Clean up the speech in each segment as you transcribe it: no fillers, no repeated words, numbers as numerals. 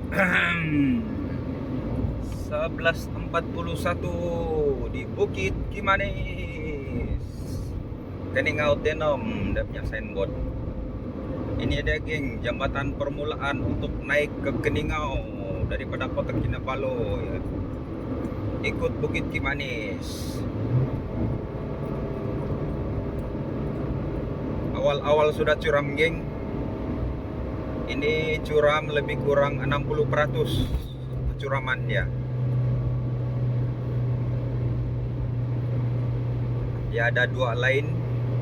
11.41 di Bukit Kimanis, Keningau Tenom, dia punya signboard. Ini dia geng, jembatan permulaan untuk naik ke Keningau daripada Kota Kinabalu ya. Ikut Bukit Kimanis. Awal-awal sudah curam geng. Ini curam lebih kurang 60% kecuraman dia. Ya ada 2 lane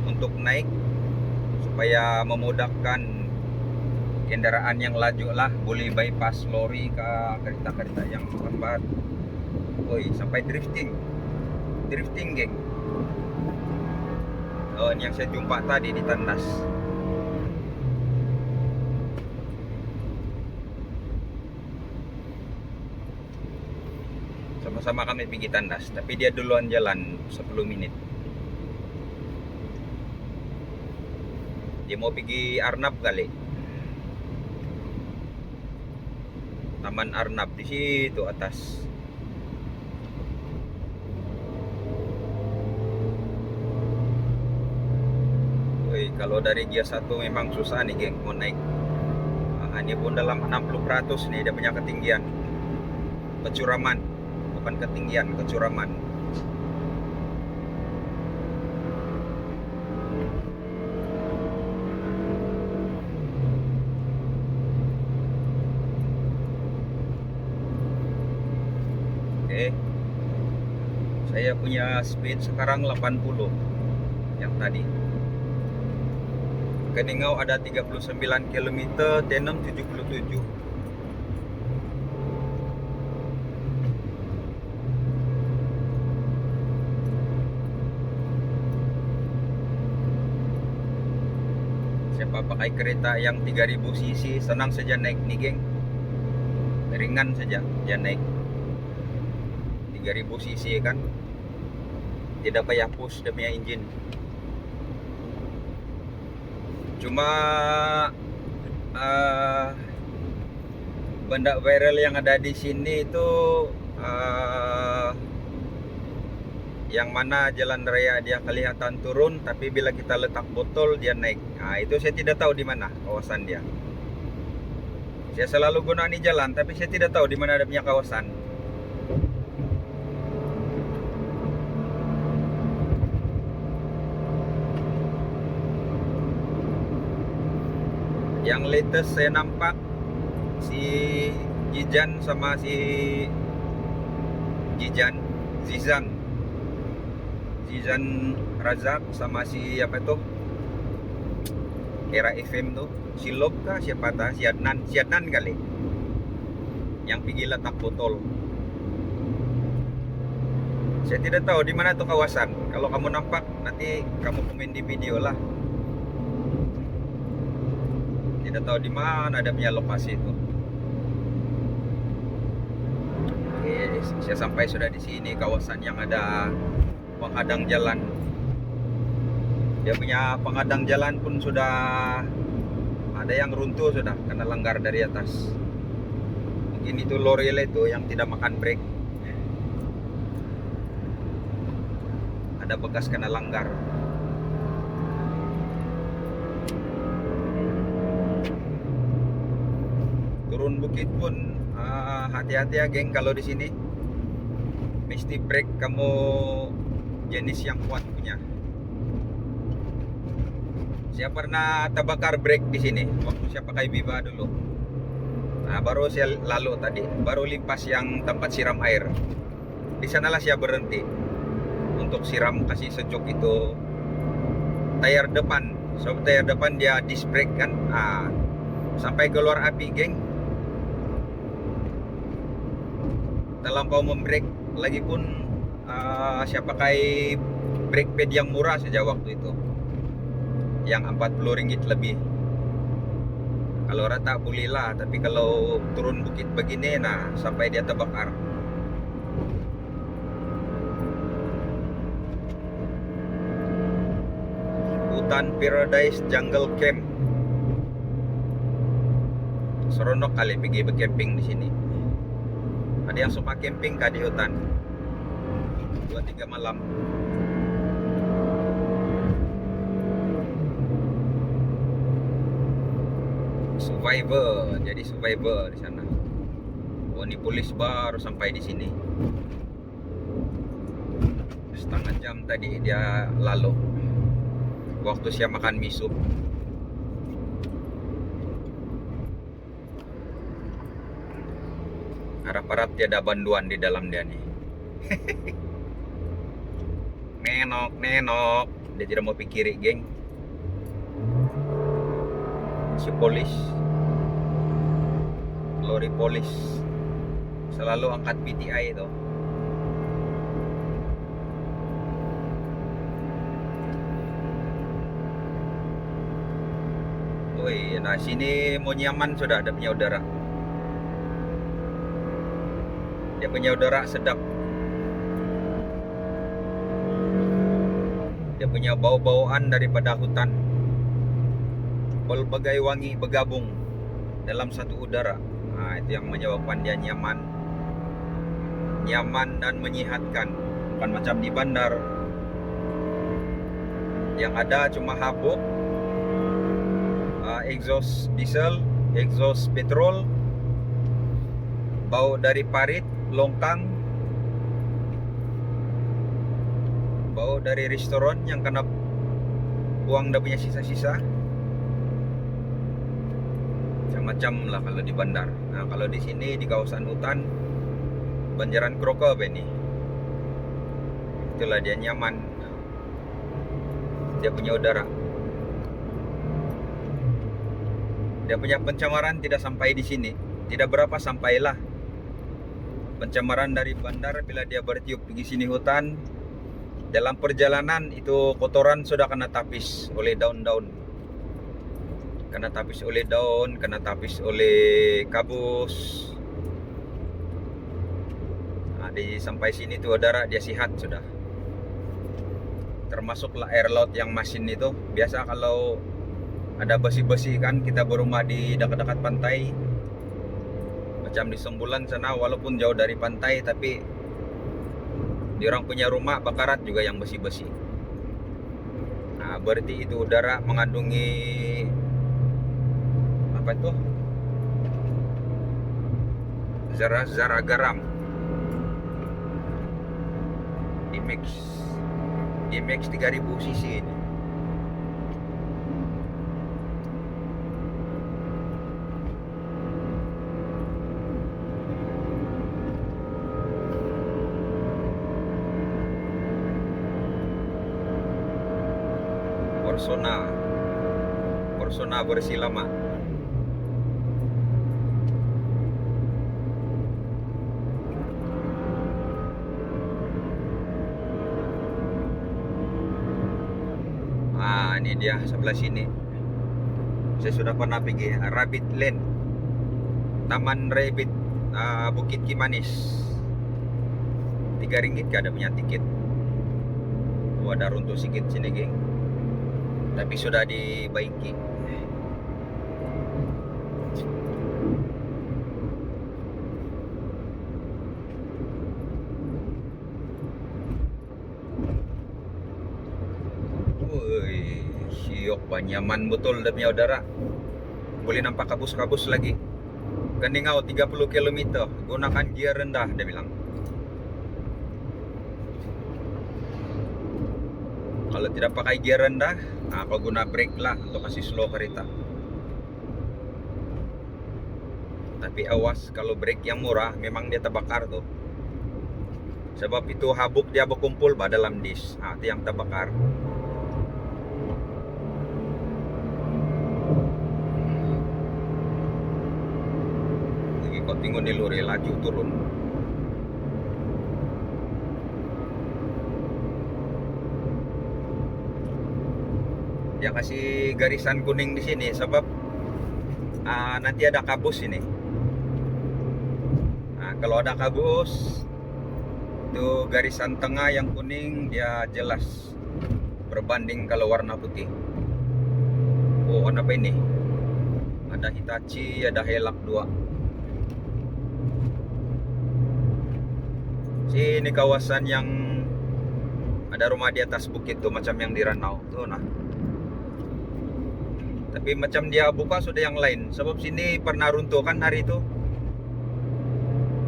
untuk naik supaya memudahkan kendaraan yang laju lah, boleh bypass lori ke kereta-kereta yang lambat. Woi, sampai drifting geng. Oh, ini yang saya jumpa tadi di tandas. Sama-sama kami pergi tandas, tapi dia duluan jalan 10 menit. Dia mau pergi Arnab kali. Taman Arnab di situ atas. Woi, kalau dari Gia 1 memang susah nih geng mau naik. Ini pun dalam 60% nih dia punya ketinggian. Kecuraman, bukan ketinggian, kecuraman. Oke. Saya punya speed sekarang 80 yang tadi. Keningau ada 39 km, Tenom 77. Siapa pakai kereta yang 3000 cc senang saja naik nih geng. Ringan saja dia naik. 3000 cc kan. Tidak payah push demi engine. Cuma benda viral yang ada di sini itu yang mana jalan raya dia kelihatan turun, tapi bila kita letak botol dia naik. Nah, itu saya tidak tahu di mana kawasan dia. Saya selalu guna ini jalan, tapi saya tidak tahu di mana ada punya kawasan. Yang latest saya nampak si Jijan sama si Zizan Razak sama si apa itu Era FM tuh, si Lob kah siapa tah, si Adnan kali yang pergi letak botol. Saya tidak tahu di mana tuh kawasan. Kalau kamu nampak nanti kamu komen di video lah. Tidak tahu di mana ada punya lokasi itu. Oke, saya sampai sudah di sini, kawasan yang ada penghadang jalan. Dia punya penghadang jalan pun sudah ada yang runtuh sudah karena langgar dari atas. Mungkin itu lori itu yang tidak makan brake. Ada bekas kena langgar. Turun bukit pun hati-hati ya geng kalau di sini. Mesti brake kamu jenis yang kuat punya. Saya pernah terbakar brake di sini waktu saya pakai Viva dulu. Nah, baru saya lalu tadi, baru limpas yang tempat siram air. Di sanalah saya berhenti untuk siram, kasih sejuk itu tayar depan. So tayar depan dia disc brake kan. Nah, sampai keluar api geng. Terlampau membrake, lagi pun saya pakai brake pad yang murah saja waktu itu, yang 40 ringgit lebih. Kalau rata boleh lah, tapi kalau turun bukit begini, nah sampai dia terbakar. Hutan Paradise Jungle Camp seronok kali pergi bercamping di sini. Ada yang suka camping kah di hutan 2-3 malam. Survivor, jadi survivor di sana. Oh, ini polis baru sampai di sini. Setengah jam tadi dia lalu. Waktu saya makan miso. Harap-harap tiada banduan di dalam dia nih. Nenok. Dia tidak mau pikiri, geng. Si polis, lori polis selalu angkat PTI itu. Woi, nah sini mau nyaman sudah, ada punya udara. Dia punya udara sedap. Dia punya bau-bauan daripada hutan. Berbagai wangi bergabung dalam satu udara. Nah, itu yang menyebabkan dia nyaman dan menyehatkan. Bukan macam di bandar yang ada cuma habuk, exhaust diesel, exhaust petrol, bau dari parit, longkang, bau dari restoran yang kena buang dah punya sisa-sisa. Macam-macam lah kalau di bandar. Nah, kalau di sini di kawasan hutan Banjaran Krokop ini, itulah dia nyaman. Dia punya udara. Dia punya pencemaran tidak sampai di sini. Tidak berapa sampailah. Pencemaran dari bandar bila dia bertiup pergi sini hutan, dalam perjalanan itu kotoran sudah kena tapis oleh daun-daun. Kena tapis oleh daun, kena tapis oleh kabus. Nah, sampai sini tuh udara dia sihat sudah. Termasuklah air laut yang masin itu. Biasa kalau ada besi-besi kan kita berumah di dekat-dekat pantai. Macam di Sembulan sana, walaupun jauh dari pantai, tapi di orang punya rumah bakarat juga yang besi-besi. Nah, berarti itu udara mengandungi apa itu? Zara-zara garam. Dimex 3000 cc ini. Persona bersih lama. Ah, ini dia sebelah sini. Saya sudah pernah pergi Rabbit Lane, Taman Rabbit, Bukit Kimanis. RM3 ada punya tiket. Oh, ada runtuh sedikit sini, geng. Tapi sudah dibaiki. Woi, siok nyaman betul dia punya udara. Boleh nampak kabus-kabus lagi. Keningau 30 km, gunakan gear rendah, dia bilang. Kalau tidak pakai gear rendah, nah, kau guna brake lah untuk kasih slow kereta. Tapi awas, kalau brake yang murah memang dia terbakar tuh. Sebab itu habuk dia berkumpul dalam disk. Nah, itu yang terbakar. Lagi kau tengok di lori laju turun. Dia kasih garisan kuning di sini sebab nanti ada kabus ini. Nah, kalau ada kabus, itu garisan tengah yang kuning dia jelas berbanding kalau warna putih. Oh, warna apa ini? Ada Hitachi, ada Hilux 2. Sini kawasan yang ada rumah di atas bukit tuh, macam yang di Ranau tuh nah. Tapi macam dia buka sudah yang lain. Sebab sini pernah runtuh kan hari itu.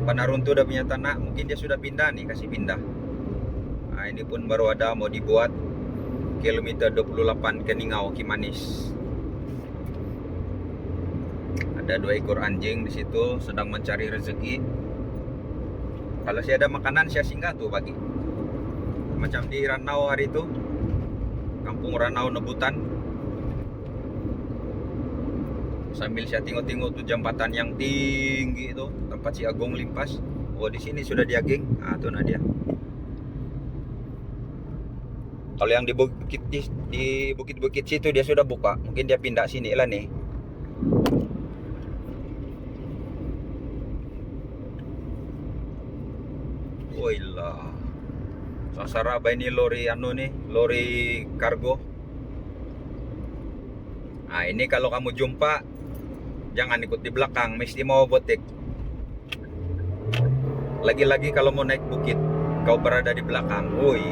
Pernah runtuh udah punya tanah. Mungkin dia sudah pindah nih, kasih pindah. Nah ini pun baru ada mau dibuat. Kilometer 28 Keningau Kimanis. Ada 2 ekor anjing di situ sedang mencari rezeki. Kalau saya ada makanan saya singgah tuh pagi. Macam di Ranau hari itu. Kampung Ranau Nebutan. Sambil saya tengok-tengok tuh jembatan yang tinggi itu tempat si Agong limpas. Oh di sini sudah dia geng. Ah tuh nah dia. Kalau yang di bukit-bukit situ dia sudah buka. Mungkin dia pindah sini lah nih. Wailah. Sasara apa ini lori anu nih, lori kargo. Nah ini kalau kamu jumpa jangan ikut di belakang, mesti mau botek. Lagi-lagi kalau mau naik bukit, kau berada di belakang, woi,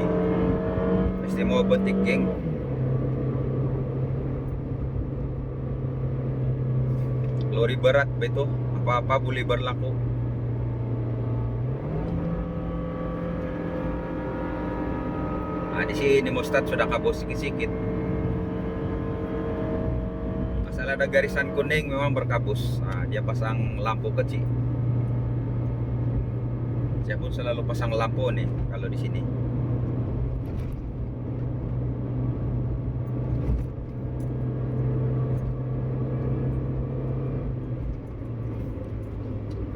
mesti mau botek geng. Lori berat betul, apa-apa boleh berlaku. Nah di sini Mustad sudah kabur sedikit-sedikit. Asal ada garisan kuning memang berkabus. Nah, dia pasang lampu kecil. Saya pun selalu pasang lampu nih kalau di sini.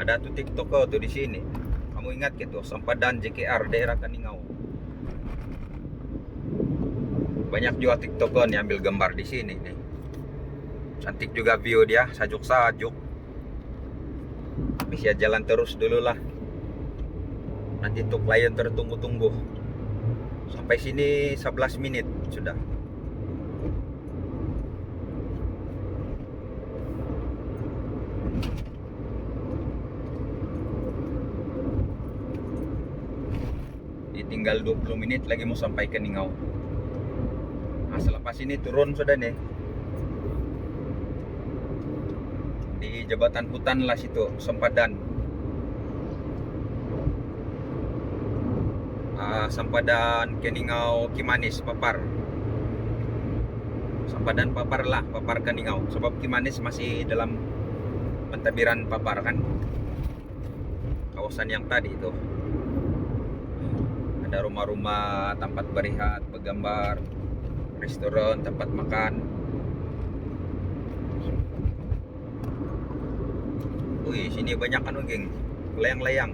Ada tuh TikTok tuh di sini. Kamu ingat gitu, Sempadan JKR daerah Keningau. Banyak juga TikToker yang ambil gambar di sini nih. Cantik juga view dia, sajuk-sajuk. Bisa jalan terus dulu lah. Nanti tuh klien tertunggu-tunggu. Sampai sini 11 menit sudah. Tinggal 20 menit lagi mau sampai ke Ningau. Nah, selepas ini turun sudah nih. Di jembatan hutan lah situ, Sempadan. Sempadan Keningau Kimanis Papar. Sempadan Papar lah, Papar Keningau. Sebab Kimanis masih dalam pentabiran Papar kan. Kawasan yang tadi itu. Ada rumah-rumah, tempat berehat, bergambar, restoran, tempat makan. Wih, sini banyak kan geng, layang-layang.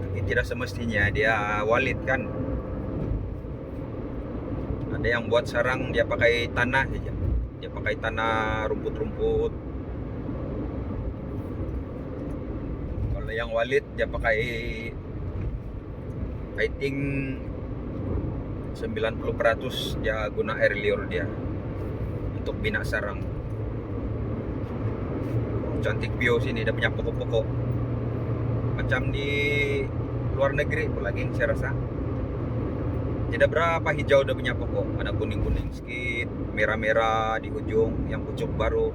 Ini tidak semestinya dia walid kan. Ada yang buat sarang dia pakai tanah saja. Dia pakai tanah rumput-rumput. Kalau yang walid dia pakai fighting 90% dia guna air liur dia untuk bina sarang. Cantik view sini, dia punya pokok-pokok macam di luar negeri lagi saya rasa. Tidak berapa hijau dia punya pokok, ada kuning-kuning sedikit, merah-merah di ujung, yang pucuk baru.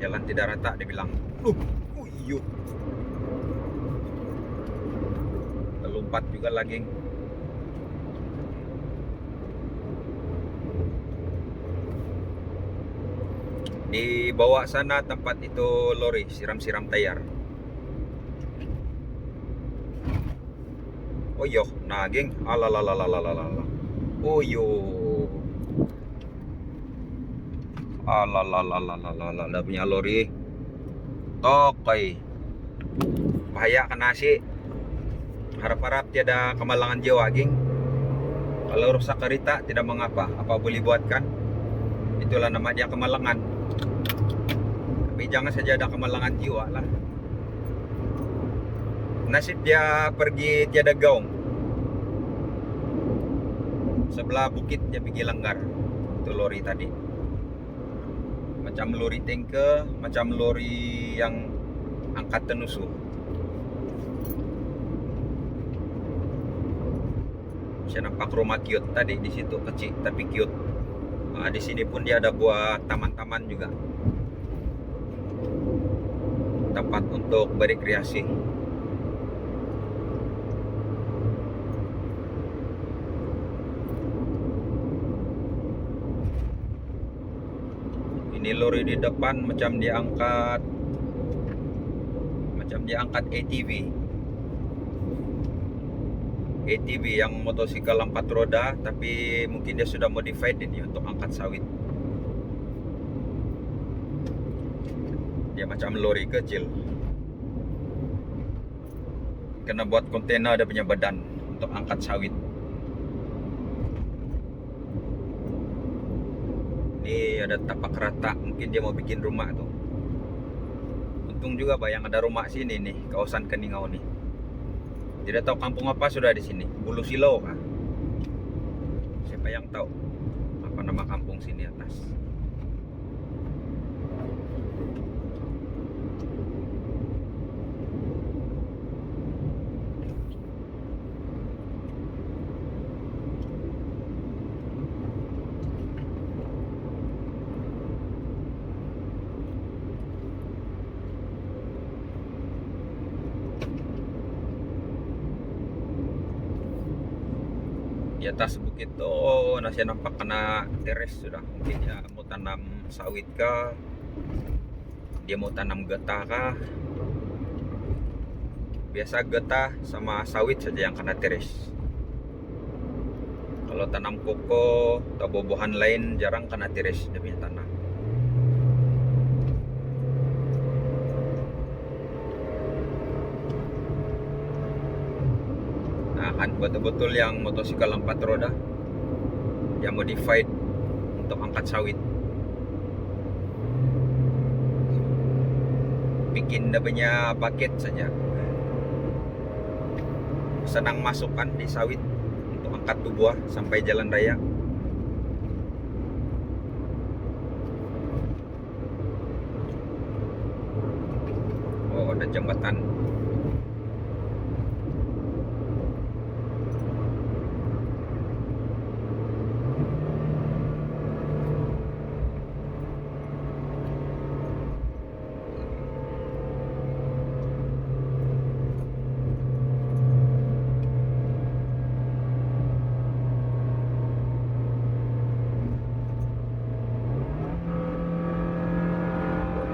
Jalan tidak rata dia bilang. Uyuh. Lompat juga lagi. Di bawah sana tempat itu lori siram-siram tayar. Oh yo, nah geng, alalalalalalala. Oh yo, alalalalalalala, punya lori. Tokai, bahaya kena nasi. Harap-harap tiada kemalangan jiwa geng. Kalau rusak kereta tidak mengapa, apa boleh buatkan. Itulah nama dia kemalangan. Tapi jangan saja ada kemalangan jiwa lah. Nasib dia pergi tiada gaung. Sebelah bukit dia pergi langgar. Itu lori tadi. macam lori tanker, macam lori yang angkat tenusu. Saya nampak rumah cute tadi di situ, kecil tapi cute. Di sini pun dia ada buat taman-taman juga, tempat untuk berekreasi. Ini lori di depan macam diangkat ATV yang motosikal 4 roda, tapi mungkin dia sudah modified ini untuk angkat sawit. Dia macam lori kecil, kena buat kontainer ada punya badan untuk angkat sawit. Ini ada tapak rata, mungkin dia mau bikin rumah tuh. Untung juga bayang ada rumah sini nih, kawasan Keningau nih. Tidak tahu kampung apa sudah di sini, Bulu Silau kah? Siapa yang tahu apa nama kampung sini atas? Di atas bukit tuh nasi nampak kena teres sudah. Mungkin ya mau tanam sawit kah, dia mau tanam getah kah. Biasa getah sama sawit saja yang kena teres. Kalau tanam koko atau buah-buahan lain jarang kena teres dia punya tanah. Kan betul-betul yang motosikal 4 roda yang modified untuk angkat sawit. Bikin dia punya paket saja, senang masukkan di sawit untuk angkat tuh buah sampai jalan raya. Oh, ada jembatan.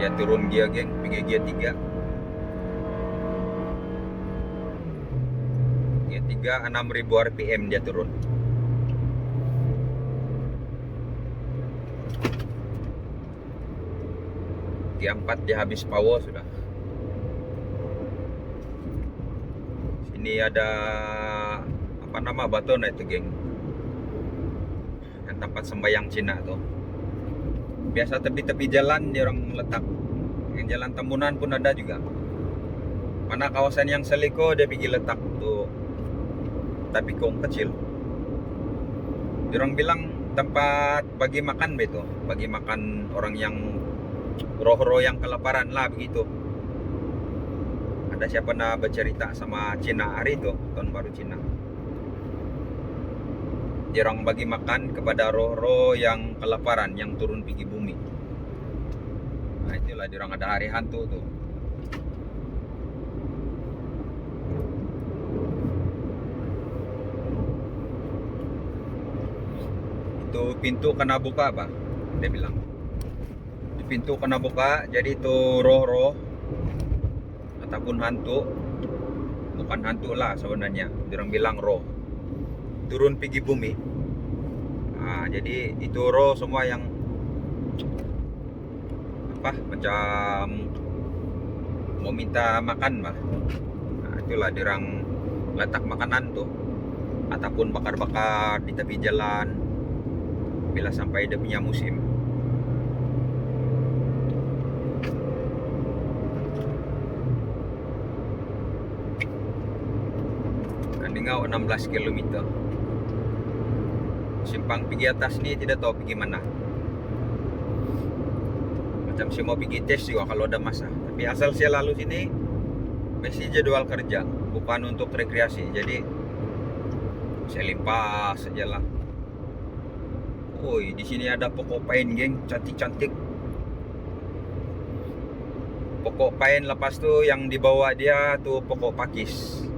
Dia turun gia geng, pergi gia 3. Gia 3 6.000 RPM dia turun. Gia 4 dia habis power sudah. Sini ada apa nama batu itu geng, yang tempat sembahyang Cina tuh. Biasa tepi-tepi jalan dia orang letak. Yang jalan Tambunan pun ada juga. Mana kawasan yang Seliko dia pergi letak tuh tapi kong kecil. Dia orang bilang tempat bagi makan begitu, bagi makan orang yang roh-roh yang kelaparan lah begitu. Ada siapa nak bercerita sama Cina hari itu, tahun baru Cina. Dia orang bagi makan kepada roh-roh yang kelaparan, yang turun pergi bumi. Nah itulah dia orang ada hari hantu tuh. Itu pintu kena buka apa? Dia bilang. Di pintu kena buka, jadi itu roh-roh ataupun hantu. Bukan hantu lah sebenarnya. Dia orang bilang roh. Turun pergi bumi. Nah, jadi itu roh semua yang apa macam mau minta makan bah. Nah, itulah dirang letak makanan tuh ataupun bakar-bakar di tepi jalan bila sampai dia punya musim. Keningau 16 km. Simpang pergi atas ni tidak tahu pergi mana. Macam saya mau pergi tes juga kalau ada masa. Tapi asal saya lalu sini, mesti jadwal kerja, bukan untuk rekreasi. Jadi saya limpas saja lah. Woi, di sini ada pokok pine, geng, cantik-cantik. Pokok pine, lepas tuh yang dibawa dia tuh pokok pakis.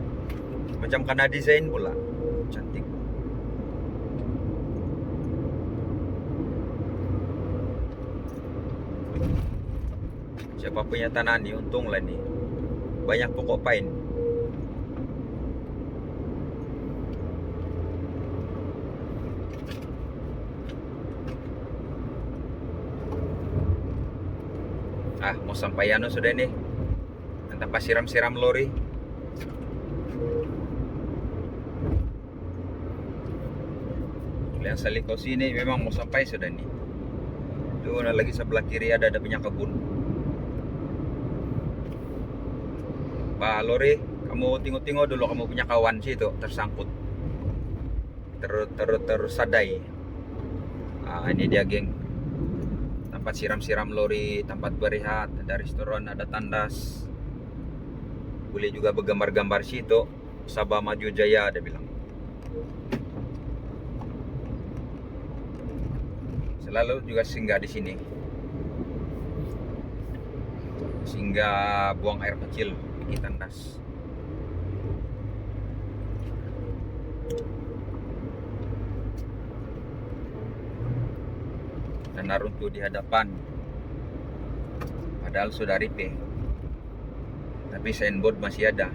Macam kena desain pula. Cantik. Siapa punya tanah nih, untung lah nih. Banyak pokok pine. Mau sampai ano sudah nih. Tanpa siram-siram lori. Yang saliko sini memang mau sampai sudah nih. Tuh lagi sebelah kiri ada punya kebun. Pak lori, kamu tengok-tengok dulu, kamu punya kawan sih itu tersangkut. Tersadai. Ini dia, geng. Tempat siram-siram lori, tempat berehat, ada restoran, ada tandas. Boleh juga bergambar-gambar situ. Sabah Maju Jaya ada bilang. Selalu juga singgah di sini. Singgah buang air kecil di tandas. Dan runtuh di hadapan, padahal sudah repair, tapi signboard masih ada.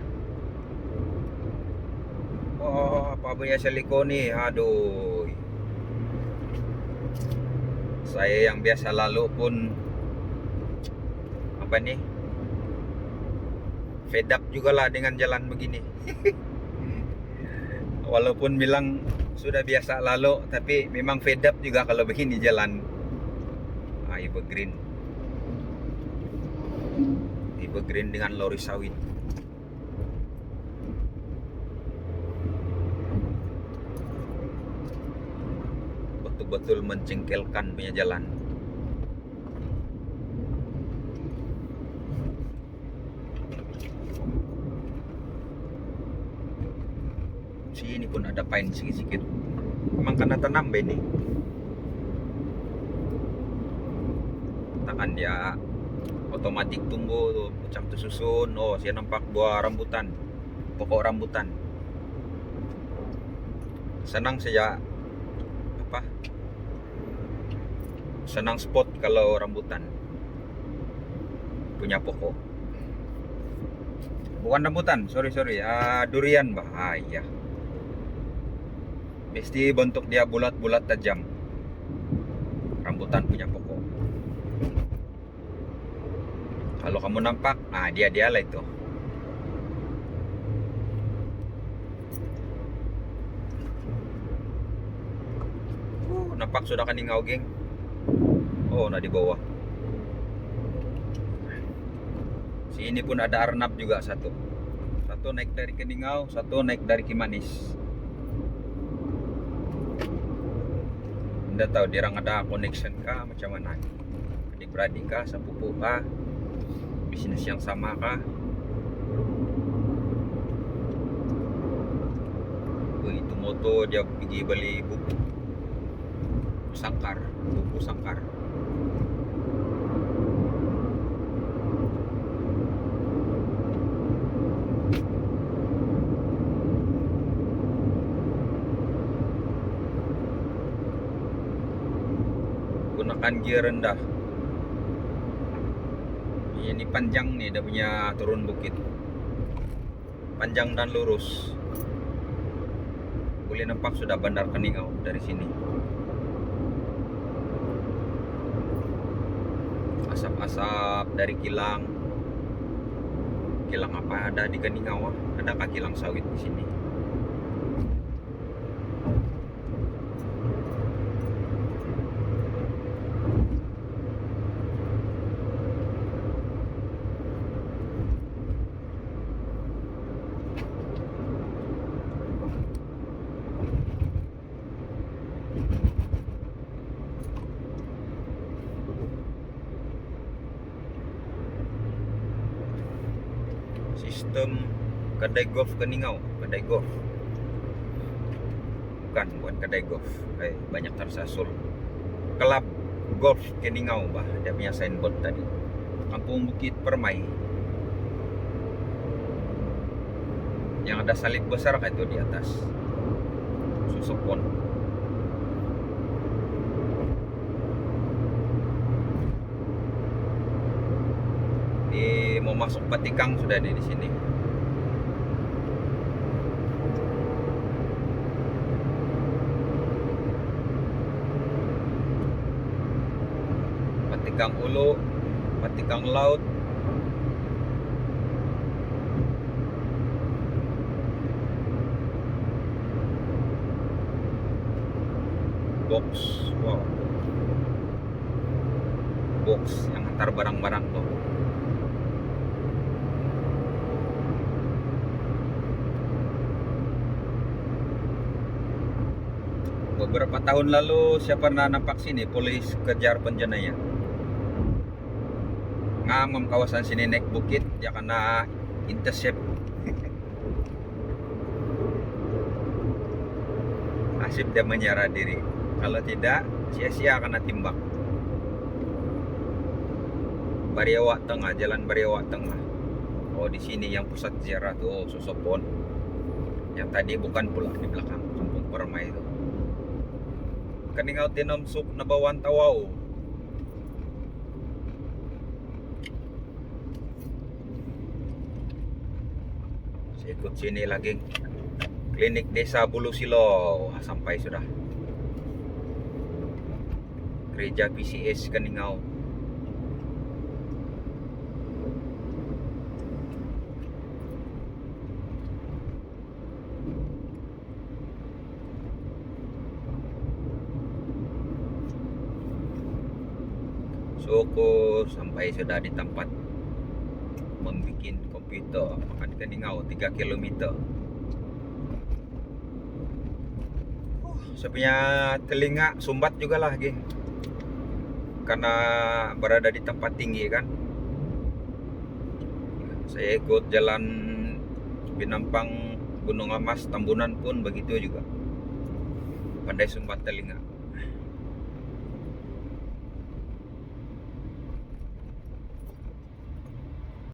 Oh, apa punya seliko nih, aduh. Saya yang biasa lalu pun apa nih, fed up juga lah dengan jalan begini. Walaupun bilang sudah biasa lalu, tapi memang fed up juga kalau begini jalan. Evergreen dengan lori sawit. Betul-betul mencengkelkan punya jalan. Sini pun ada pine sedikit-sedikit. Memang karena tanam ini. Kan dia otomatis tumbuh tuh, macam tersusun. Oh, saya nampak buah rambutan, pokok rambutan. Senang saja senang spot kalau rambutan punya pokok. Bukan rambutan, sorry, durian, bahaya. Mesti bentuk dia bulat-bulat tajam. Rambutan punya pokok. Kalau kamu nampak, dia lah itu. Nampak sudah kaningau, geng. Oh, di bawah. Sini pun ada arnab juga satu. Satu naik dari Keningau, satu naik dari Kimanis. Tidak tahu dirang ada connection kah, macam mana? Adik-beradik kah, sepupu kah? Bisnis yang sama kah? Itu moto dia pergi beli buku sangkar. Gunakan gear rendah. Ini panjang nih, dia punya turun bukit. Panjang dan lurus. Boleh nampak sudah Bandar Keningau dari sini. Asap-asap dari kilang. Kilang apa ada di Keningau? Adakah kilang sawit di sini? sistem kedai golf Keningau, kedai golf. Bukan kedai golf. Banyak tersasul. Kelab Golf Keningau, dia punya signboard tadi. Kampung Bukit Permai. Yang ada salib besar itu di atas. Susupon. Mau masuk Patikang sudah di sini. Patikang Ulu, Patikang Laut. Box, wow. Box yang antar barang-barang tuh. Beberapa tahun lalu siapa pernah nampak sini polis kejar penjenayah. Ngamam kawasan sini naik bukit dia kena intercept. Asip dia menyerah diri. Kalau tidak sia-sia kena timbak. Bariawak Tengah, Jalan Bariawak Tengah. Oh di sini yang pusat ziarah tuh Susopon. Yang tadi bukan pula di belakang Kampung Permai itu. Keningau Tinom Suk Nabawan Tawau. Saya ikut sini lagi. Klinik Desa Bulu Silo. Wah, sampai sudah. Gereja PCS Keningau. Suku sampai sudah di tempat membuat komputer. Makan Keningau 3 km. Saya punya telinga sumbat juga lah, geng. Karena berada di tempat tinggi kan. Saya ikut jalan Binampang, Gunung Amas, Tambunan pun begitu juga. Pandai sumbat telinga.